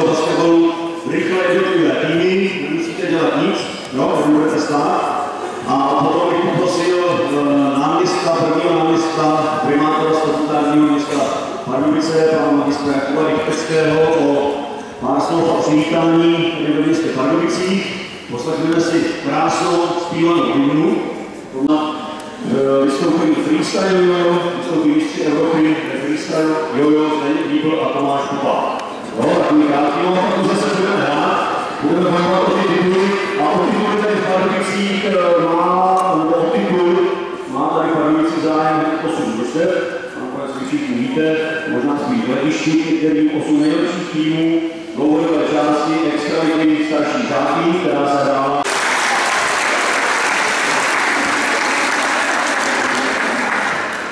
amerického basketbalu rychle jednotlivé týmy, nemusíte dělat nic, no, nebudete stát. A potom bych poprosil náměstka, prvního náměstka, primátora statutárního města Pardubice, pana magistra Jakuba Rychteckého o pár slov a přivítání ve městě Pardubicích. Poslechneme si krásnou zpívanou hymnu. Vystoupení freestyle jojo, vystoupí mistři Evropy freestyle jojo, Zdeněk Bíbl a Tomáš Kupa. Jo, takový krátký, no a potom zase budeme hrát, budeme bojovat o ty tituly a o tituly tady v Pardubicích má tady v Pardubicích zájem 8 10, nakonec vy všichni víte, možná svých hledišti, kterým 8 nejlepších týmů dlouhodobé části extraligy starší žáky, která se hrála.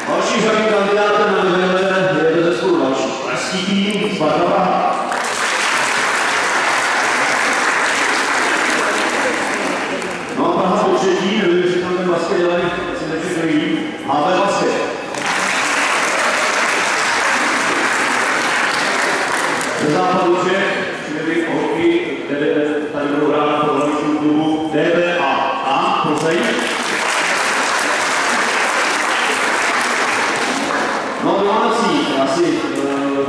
Další řadým kandidátem na medaile je bezesporu další pražský tým Sparta Praha. No a Praha po třetí, nevím, jestli tam ten basket dělají, asi nevšichni, HB Basket. Ze západu Čech přivedli holky, tady budou hrát na prohlavečním klubu DBA. A, prosím. No a domácí, já si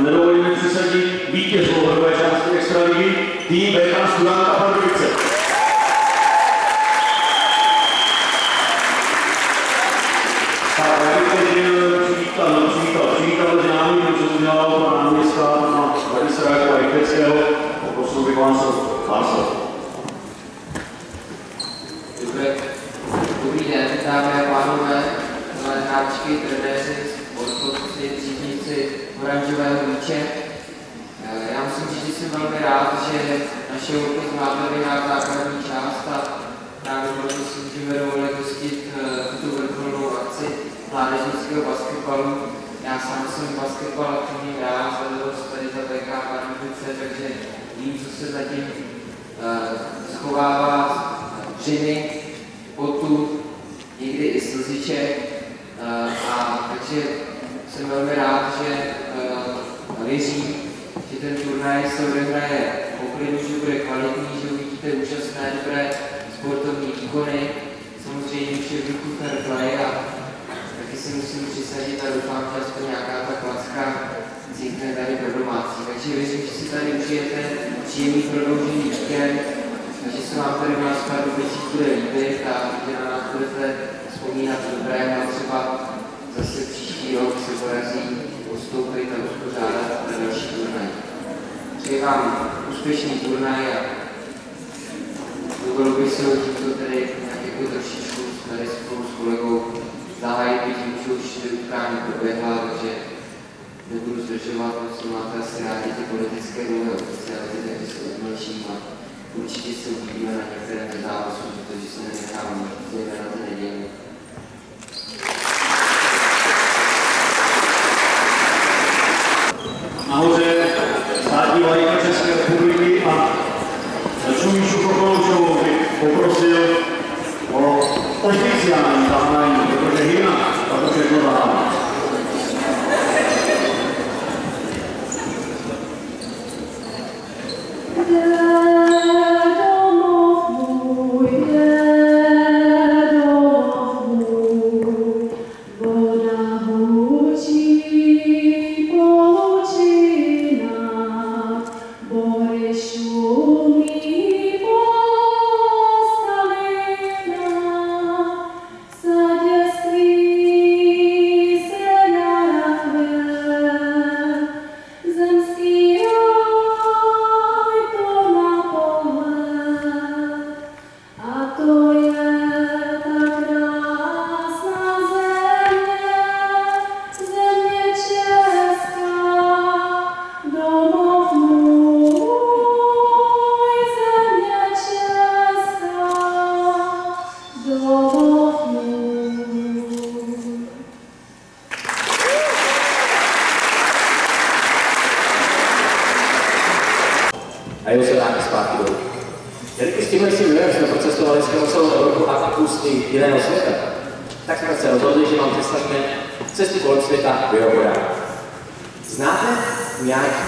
nedovolíme přisadit vítěz dlouhodobé části extraligy, tým BK Studánka Pardubice. Tak, já bych teď přivítal mezi námi, co to dělal pana náměstka, pana magistra Jakuba Rychteckého, poprosil bych vám se pár slov. Dobrý den, dámy a pánové, milé hráčky, trenéři, sportovci, třídníci oranžového míče. Já musím říct, že jsem velmi rád, že naše holky zvládly vyhrát základní část a právě proto si můžeme dovolit hostit tuto vrcholnou akci mládežnického basketbalu. Já sám jsem basketbal aktivně hrál, sledoval tady za BK Pardubice, takže vím, co se zatím schovává dřiny, potu, někdy i slziček. Takže jsem velmi rád, že věřím, že ten turnaj se odehraje poklidu, že bude kvalitní, že uvidíte úžasné, dobré sportovní výkony, samozřejmě vše v duchu fair play a taky si musím přisadit a doufám, že aspoň nějaká ta klacka cíkne tady pro domácí. Takže věřím, že si tady užijete příjemný prodloužený víkend, že se vám tady u nás v Pardubicích bude líbit a že na nás budete vzpomínat dobré a třeba zase příští rok se podaří postoupit a uspořádat na další turnaj. Přeji vám úspěšný turnaj a dovolil bych se ho tímto tedy nějak jako trošičku tady spolu s kolegou zahájit, tím, že už utkání proběhla, takže nebudu zdržovat, co máte asi rádi ty politické dlouhé oficiality, takže se odmlčím a určitě se uvidíme na některém zápasu, protože se nenechávám zejména ten nedělní. Nahoře státní vlajka České republiky a začnu Míšu Kokoloučovou bych poprosil o oficiální zahájení, protože jinak tato všechno zahájí. A jeho se vrátí zpátky dolů. Jelikož s tímhle si vývojem jsme procestovali skrze celou Evropu a kus i jiného světa, tak jsme se rozhodli, že vám představíme cestu kolem světa Biovoda. Znáte nějaké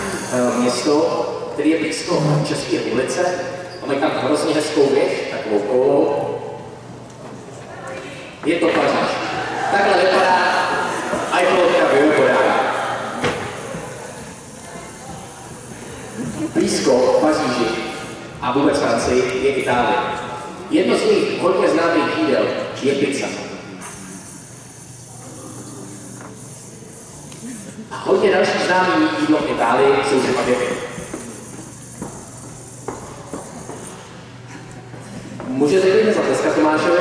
město, který je blízko České ulice. A mají tam hrozně hezkou věž, takovou koulou. Je to Paříž. Takhle vypadá Eiffelovka v Podání. Blízko Paříži a vůbec Francii je Itálie. Jedno z nich hodně známých jídel je pizza. A hodně další známý jídlo v Itálii jsou spaghetti. Můžete klidně zatleskat Tomášovi?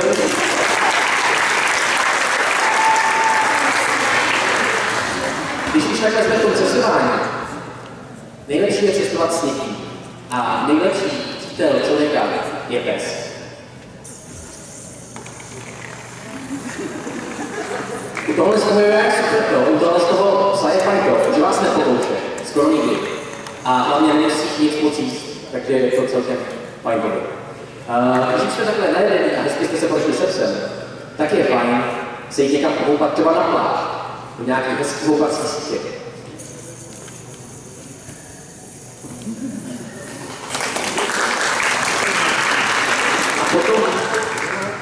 Když už takhle jsme v tom cestování, nejlepší je cestovat s někým. A nejlepší přítel člověka je pes. U tohle z toho je super to, u tohle z toho psa je fajn to, že vás nepotouče, skoro nikdy. A hlavně nemusíš nic moc jíst, takže je to celkem fajn body. Když jste takhle najedení a hezky jste se prošli se psem, tak je fajn se jít někam pohoupat třeba na pláž, do nějakých hezkých houpací sítě. A potom,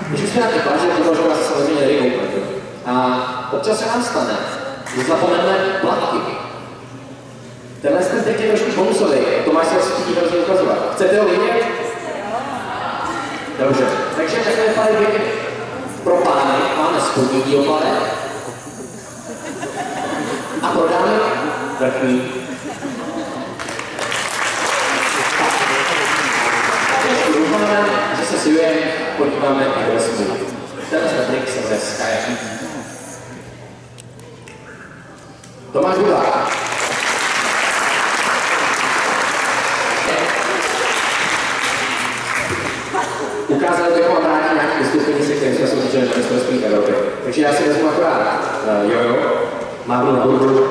když už jsme na té pláži, to že vás samozřejmě nevykoupat. A občas se nám stane, že zapomeneme platky. Tenhle ten teď je trošku bonusový, Tomáš se vás chtějí hrozně ukazovat. Chcete ho vidět? Dobře, takže takhle vypadají věky pro pány, máme spodní díl pade a pro dámy vrchní. Doufáme, že se silujeme, podíváme i do vesmíru. Tenhle trik se jmenuje Sky. Tomáš Hudák. Ukázali bychom vám rádi nějaké vystoupení, se kterým jsme se učili na mistrovství Evropy. Takže já si vezmu akorát jojo, mávnu na hudbu